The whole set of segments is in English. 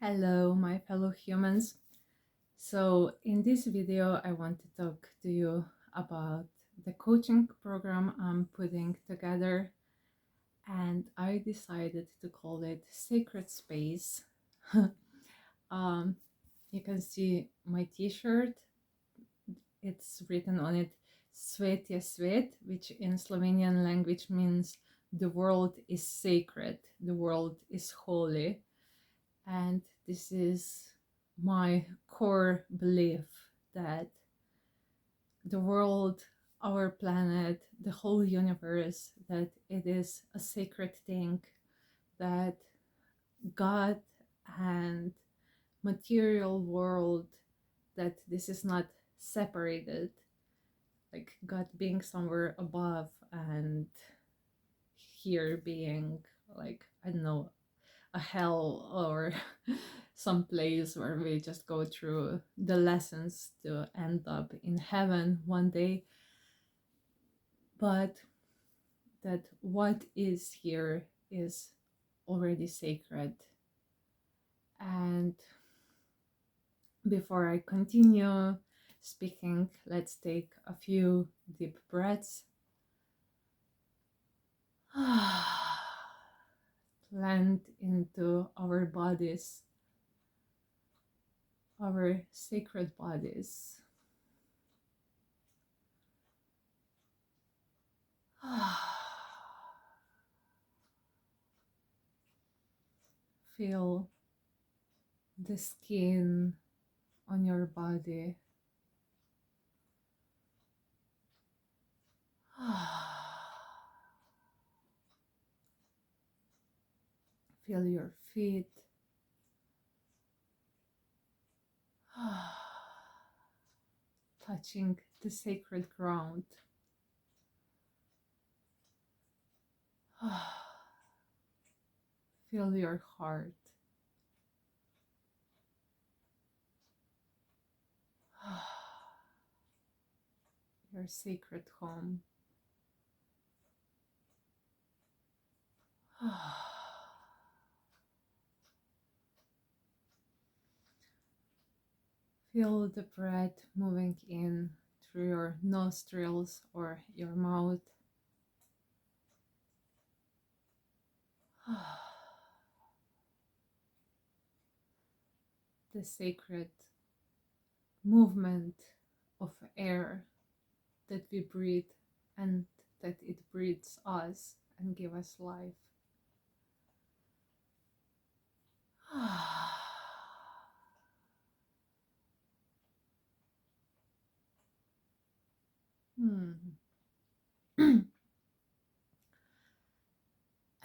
Hello, my fellow humans. So, in this video, I want to talk to you about the coaching program I'm putting together, and I decided to call it Sacred Space. You can see my t-shirt. It's written on it Svet je svet, which in Slovenian language means the world is sacred, the world is holy. And this is my core belief that the world, our planet, the whole universe, that it is a sacred thing, that God and material world, that this is not separated, like God being somewhere above and here being like, I don't know, a hell or some place where we just go through the lessons to end up in heaven one day, but that what is here is already sacred. And before I continue speaking, let's take a few deep breaths. Land into our bodies, our sacred bodies. Feel the skin on your body. Feel your feet. Touching the sacred ground. Feel your heart. Your sacred home. Feel the breath moving in through your nostrils or your mouth. The sacred movement of air that we breathe and that it breathes us and give us life.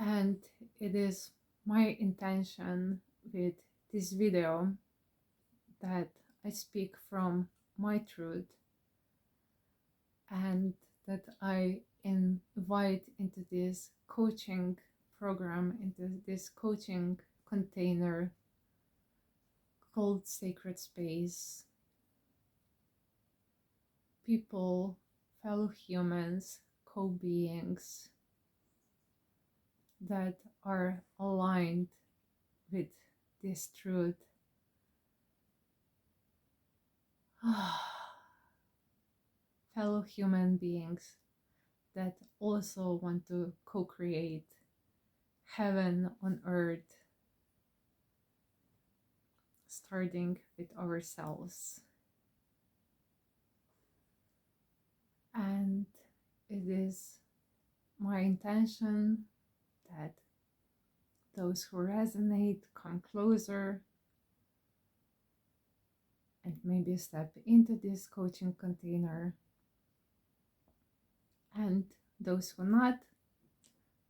And it is my intention with this video that I speak from my truth and that I invite into this coaching program, into this coaching container called Sacred Space, people, fellow humans, co-beings that are aligned with this truth. Fellow human beings that also want to co-create heaven on earth, starting with ourselves. And it is my intention that those who resonate come closer and maybe step into this coaching container, and those who not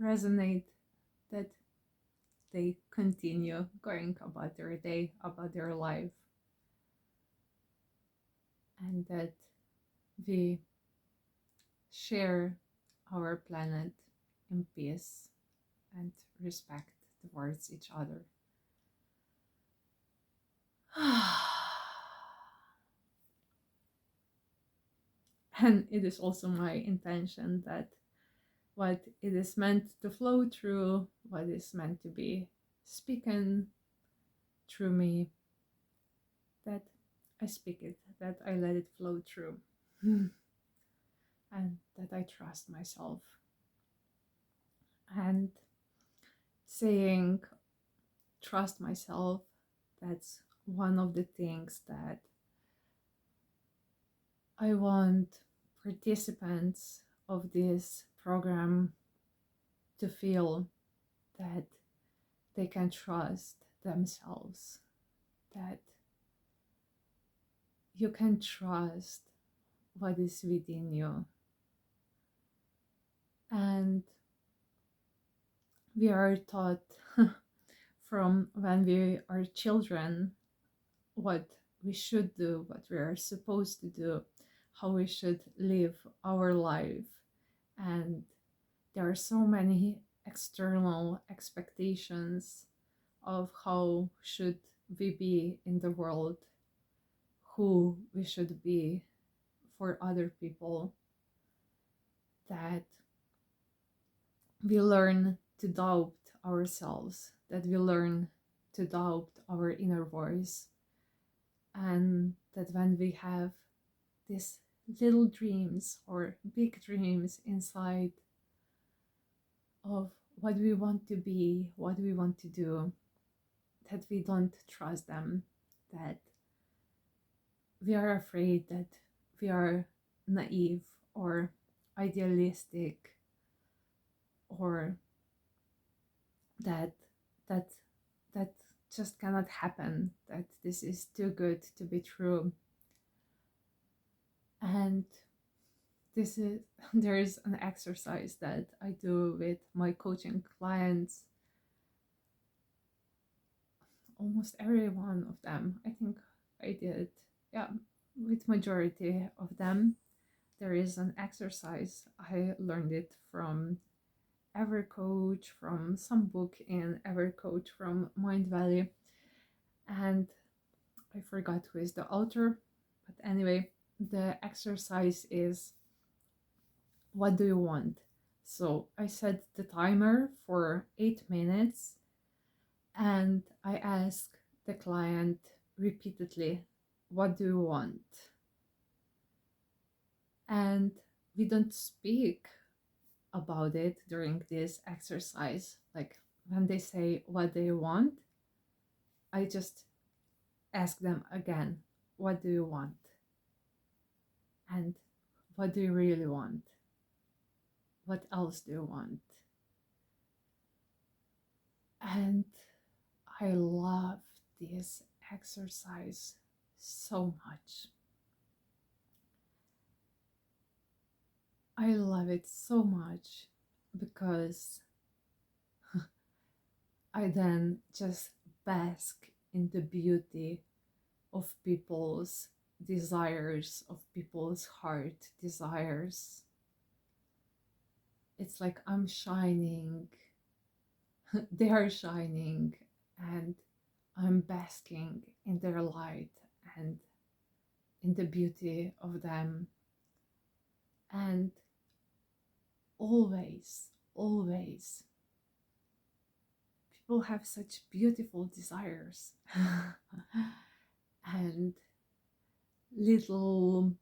resonate, that they continue going about their day, about their life, and that we share our planet in peace and respect towards each other. And it is also my intention that what it is meant to flow through, what is meant to be spoken through me, that I speak it, that I let it flow through, and that I trust myself. And saying trust myself, that's one of the things that I want participants of this program to feel, that they can trust themselves, that you can trust what is within you. And we are taught from when we are children what we should do, what we are supposed to do, how we should live our life. And there are so many external expectations of how should we be in the world, who we should be for other people, that we learn to doubt ourselves, that we learn to doubt our inner voice, and that when we have these little dreams or big dreams inside of what we want to be, what we want to do, that we don't trust them, that we are afraid that we are naive or idealistic, or that just cannot happen, that this is too good to be true. And there is an exercise that I do with my coaching clients, almost every one of them. I think I did, yeah, with majority of them. There is an exercise. I learned it from EverCoach, from some book in EverCoach, from Mind Valley, and I forgot who is the author, but anyway, the exercise is, what do you want? So I set the timer for 8 minutes, and I ask the client repeatedly, what do you want? And we don't speak about it during this exercise. Like when they say what they want, I just ask them again, what do you want? And what do you really want? What else do you want? And I love this exercise so much. I love it so much because I then just bask in the beauty of people's desires, of people's heart desires. It's like I'm shining, they are shining, and I'm basking in their light and in the beauty of them. And always, always, people have such beautiful desires and little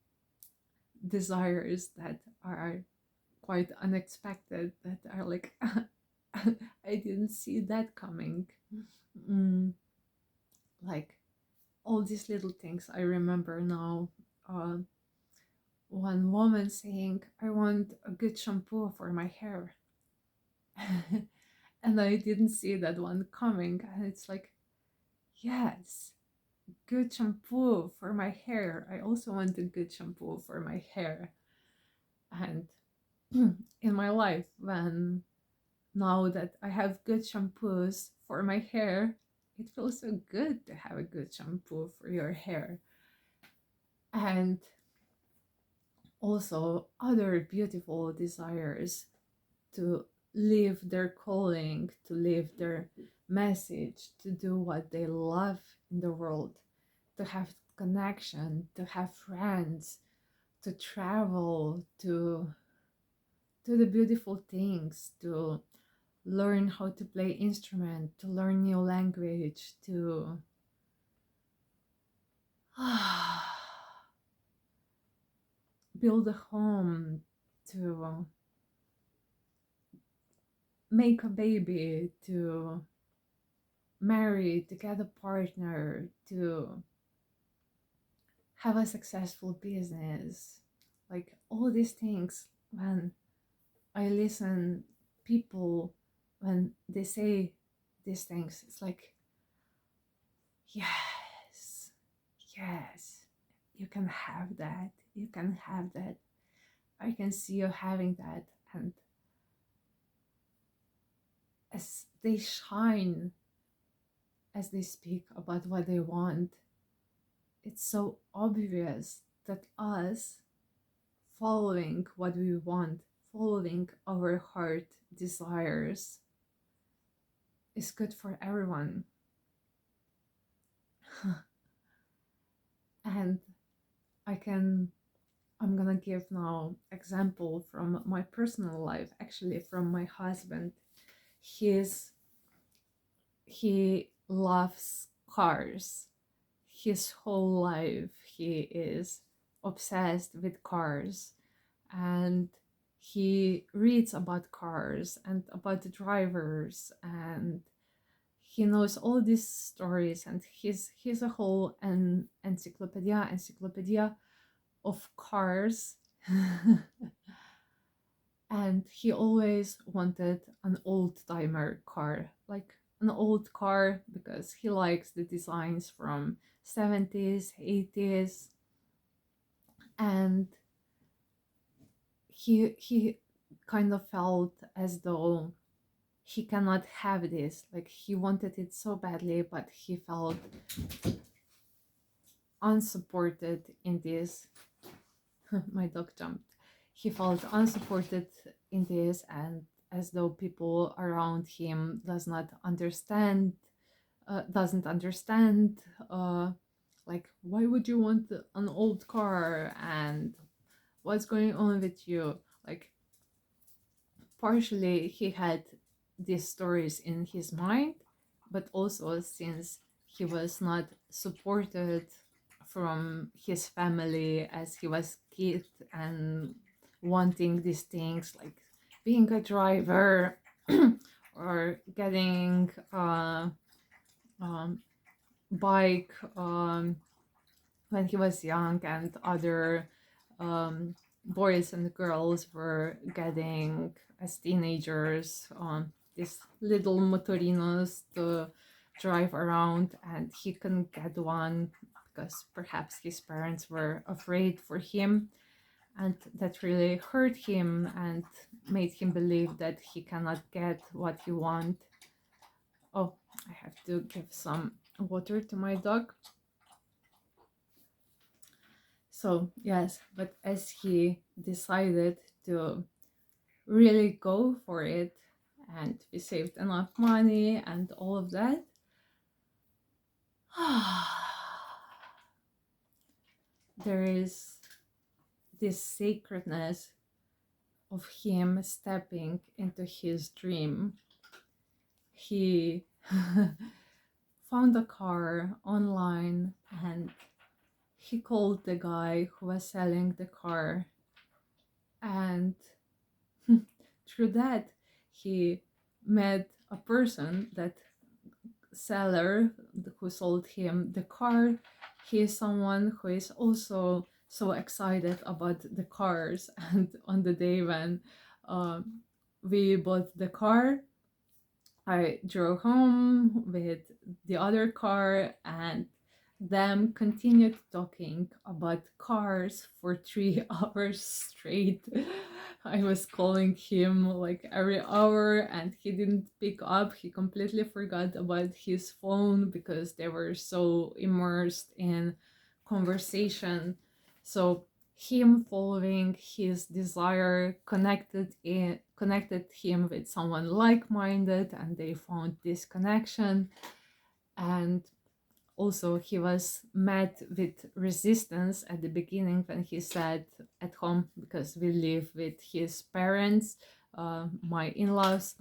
desires that are quite unexpected, that are like, I didn't see that coming. Like all these little things. I remember now one woman saying, I want a good shampoo for my hair. And I didn't see that one coming. And it's like, yes, good shampoo for my hair. I also want a good shampoo for my hair. And in my life, when now that I have good shampoos for my hair, it feels so good to have a good shampoo for your hair. And also other beautiful desires to live their calling, to live their message, to do what they love in the world, to have connection, to have friends, to travel, to do the beautiful things, to learn how to play instrument, to learn new language, to build a home, to make a baby, to marry, to get a partner, to have a successful business. Like all these things, when I listen people, when they say these things, it's like, yes, yes, you can have that, you can have that. I can see you having that. And as they shine, as they speak about what they want, it's so obvious that us following what we want, following our heart desires, is good for everyone. And I'm gonna give now example from my personal life, actually from my husband. He loves cars. His whole life he is obsessed with cars, and he reads about cars and about the drivers, and he knows all these stories, and he's a whole encyclopedia of cars. And he always wanted an old timer car, like an old car, because he likes the designs from 70s, 80s. And he kind of felt as though he cannot have this, like he wanted it so badly, but he felt unsupported in this. My dog jumped. He felt unsupported in this, and as though people around him doesn't understand, like, why would you want an old car, and what's going on with you? Like, partially he had these stories in his mind, but also since he was not supported from his family as he was kid and wanting these things like being a driver or getting a bike when he was young, and other boys and girls were getting as teenagers these little motorinos to drive around, and he couldn't get one because perhaps his parents were afraid for him, and that really hurt him and made him believe that he cannot get what he wants. Oh, I have to give some water to my dog. So yes, but as he decided to really go for it, and we saved enough money and all of that, there is this sacredness of him stepping into his dream. He found a car online, and he called the guy who was selling the car, and through that he met a person, that seller who sold him the car. He is someone who is also so excited about the cars, and on the day when we bought the car, I drove home with the other car, and them continued talking about cars for 3 hours straight. I was calling him like every hour, and he didn't pick up. He completely forgot about his phone because they were so immersed in conversation. So him following his desire connected him with someone like-minded, and they found this connection. And also he was met with resistance at the beginning when he said at home, because we live with his parents, my in-laws.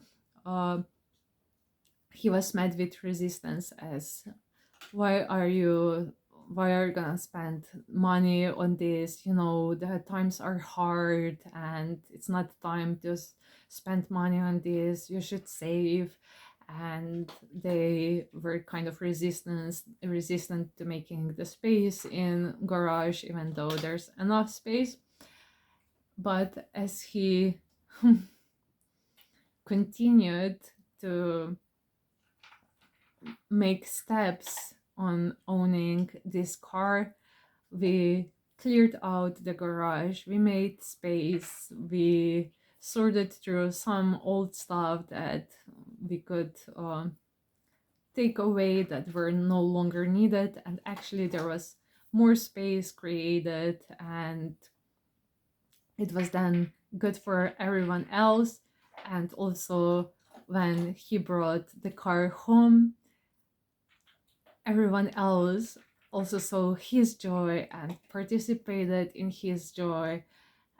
He was met with resistance as, why are you why are you gonna spend money on this? You know, the times are hard and it's not time to spend money on this. You should save. And they were kind of resistant to making the space in garage, even though there's enough space. But as he continued to make steps on owning this car, we cleared out the garage, we made space, we sorted through some old stuff that we could take away, that were no longer needed, and actually there was more space created, and it was then good for everyone else. And also when he brought the car home, everyone else also saw his joy and participated in his joy.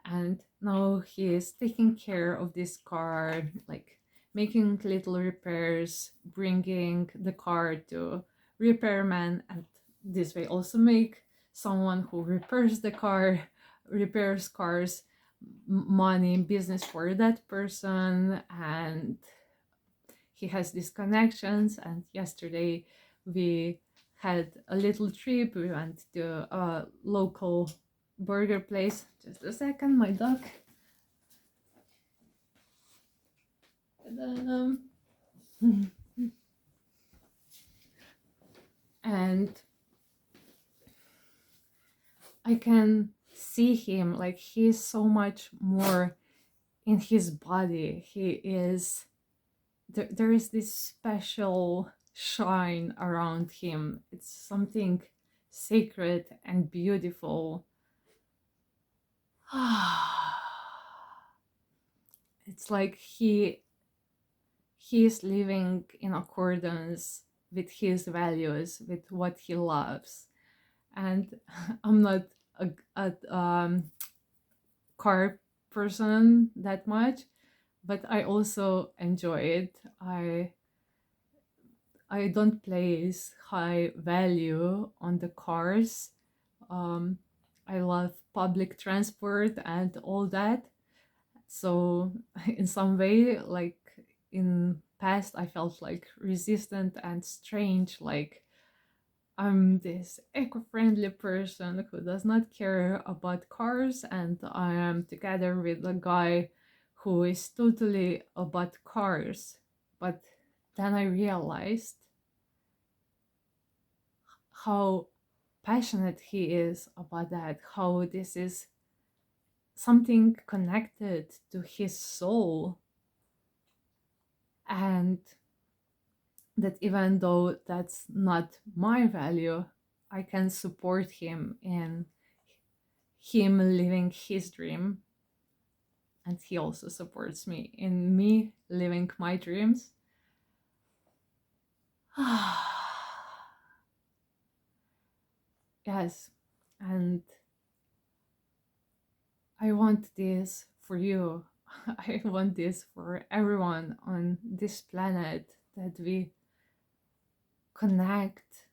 And now he is taking care of this car, like making little repairs, bringing the car to repairman, and this way also make someone who repairs the car, repairs cars, money, business for that person. And he has these connections. And yesterday we had a little trip. We went to a local burger place. Just a second, my dog. And I can see him, like he's so much more in his body. He is there is this special shine around him. It's something sacred and beautiful. It's like he is living in accordance with his values, with what he loves. And I'm not a car person that much, but I also enjoy it. I don't place high value on the cars. I love public transport and all that. So in some way, like in past, I felt like resistant and strange, like I'm this eco-friendly person who does not care about cars, and I am together with a guy who is totally about cars. But then I realized how passionate he is about that, how this is something connected to his soul, and that even though that's not my value, I can support him in him living his dream, and he also supports me in me living my dreams. Yes, and I want this for you. I want this for everyone on this planet, that we connect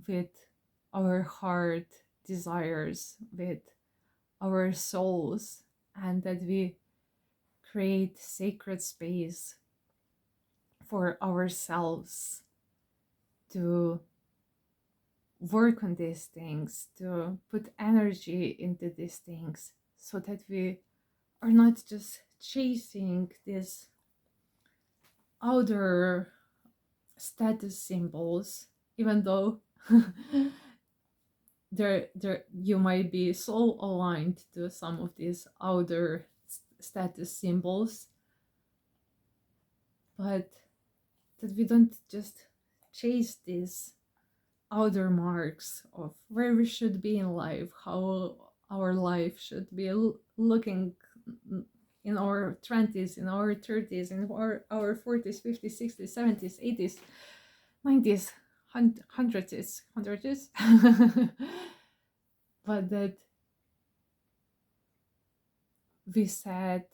with our heart desires, with our souls, and that we create sacred space for ourselves to work on these things, to put energy into these things, so that we are not just chasing these outer status symbols, even though there you might be so aligned to some of these outer status symbols, but that we don't just chase these outer marks of where we should be in life, how our life should be looking in our 20s, in our 30s, in our 40s, 50s, 60s, 70s, 80s, 90s, 100s, but that we set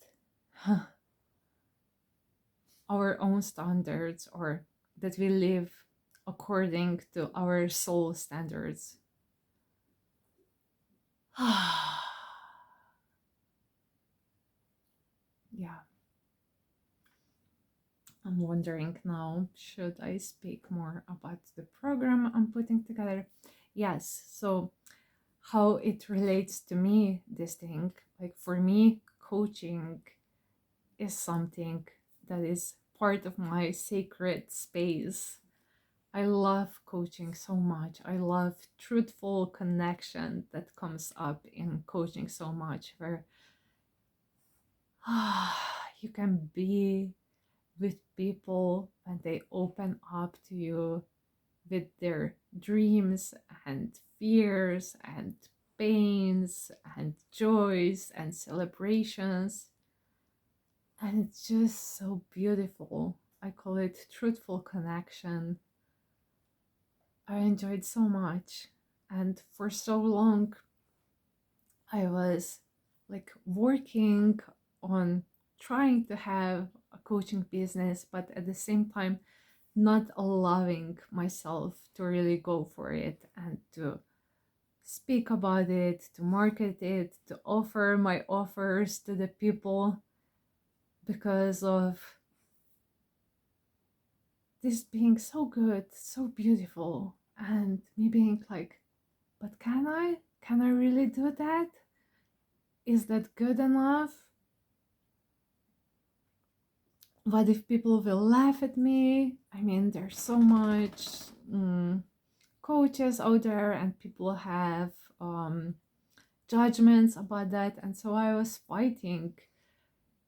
our own standards, or that we live according to our soul standards. Yeah, I'm wondering now, should I speak more about the program I'm putting together? Yes, so how it relates to me, this thing, like for me, coaching is something that is part of my sacred space. I love coaching so much. I love truthful connection that comes up in coaching so much, where you can be with people and they open up to you with their dreams and fears and pains and joys and celebrations. And it's just so beautiful. I call it truthful connection. I enjoyed so much. And for so long, I was like working on trying to have a coaching business, but at the same time, not allowing myself to really go for it and to speak about it, to market it, to offer my offers to the people because of this being so good, so beautiful, and me being like, but can I? Can I really do that? Is that good enough? What if people will laugh at me? I mean, there's so much coaches out there, and people have judgments about that. And so I was fighting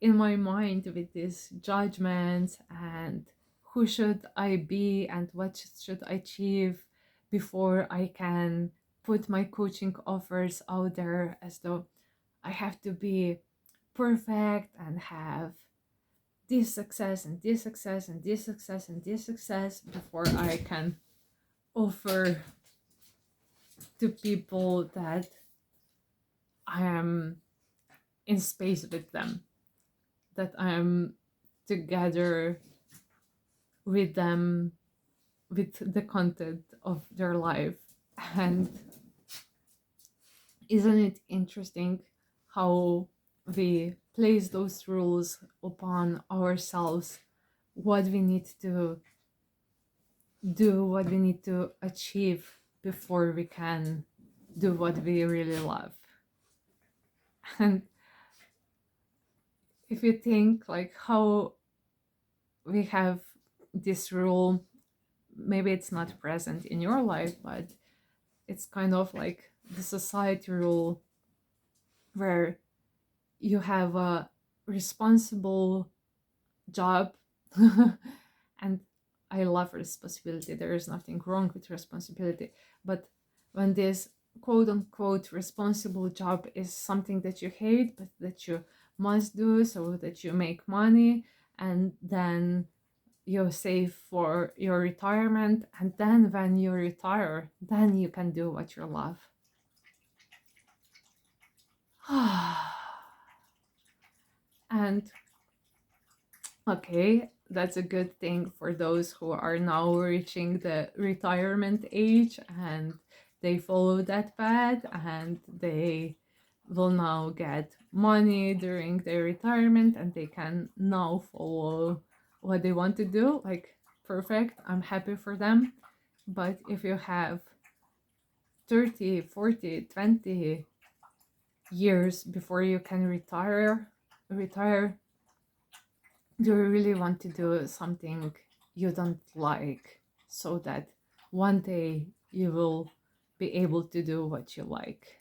in my mind with these judgments and who should I be and what should I achieve before I can put my coaching offers out there, as though I have to be perfect and have this success and this success and this success and this success before I can offer to people that I am in space with them, that I am together with them, with the content of their life. And isn't it interesting how we place those rules upon ourselves, what we need to do, what we need to achieve before we can do what we really love? And if you think like how we have this rule, maybe it's not present in your life, but it's kind of like the society rule where you have a responsible job. And I love responsibility, there is nothing wrong with responsibility, but when this quote unquote responsible job is something that you hate but that you must do so that you make money, and then you save for your retirement, and then when you retire, then you can do what you love. And okay, that's a good thing for those who are now reaching the retirement age and they follow that path and they will now get money during their retirement and they can now follow what they want to do. Like, perfect, I'm happy for them. But if you have 30, 40, 20 years before you can retire, do you really want to do something you don't like so that one day you will be able to do what you like?